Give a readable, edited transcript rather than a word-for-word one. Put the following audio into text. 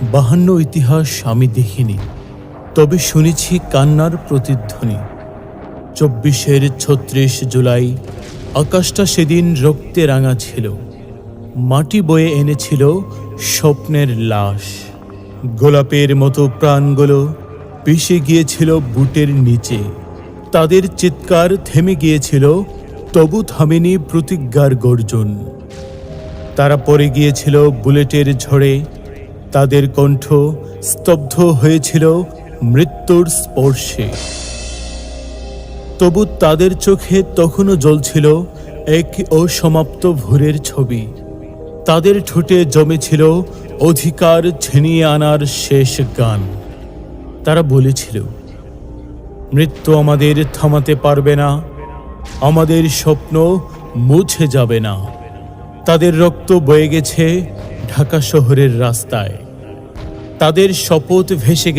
52 ইতিহাস আমি দেখিনি, তবে শুনেছি কান্নার প্রতিধ্বনি। 24-এর 36 জুলাই আকাশটা সেদিন রক্তে রাঙা ছিল। মাটি বয়ে এনেছিল স্বপ্নের লাশ। গোলাপের মতো প্রাণগুলো পিষে গিয়েছিল বুটের নিচে। তাদের চিৎকার থেমে গিয়েছিল, তবু থামেনি প্রতিজ্ঞার গর্জন। তারা পড়ে গিয়েছিল বুলেটের ঝড়ে, তাদের কণ্ঠ স্তব্ধ হয়েছিল মৃত্যুর স্পর্শে। তবু তাদের চোখে তখনও জ্বলছিল এক অসমাপ্ত ভোরের ছবি। তাদের ঠোঁটে জমেছিল অধিকার ছিনিয়ে আনার শেষ গান। তারা বলেছিল, মৃত্যু আমাদের থামাতে পারবে না, আমাদের স্বপ্ন মুছে যাবে না। তাদের রক্ত বয়ে গেছে ঢাকা শহরের রাস্তায়, তাদের শপথ ভেসে গেছে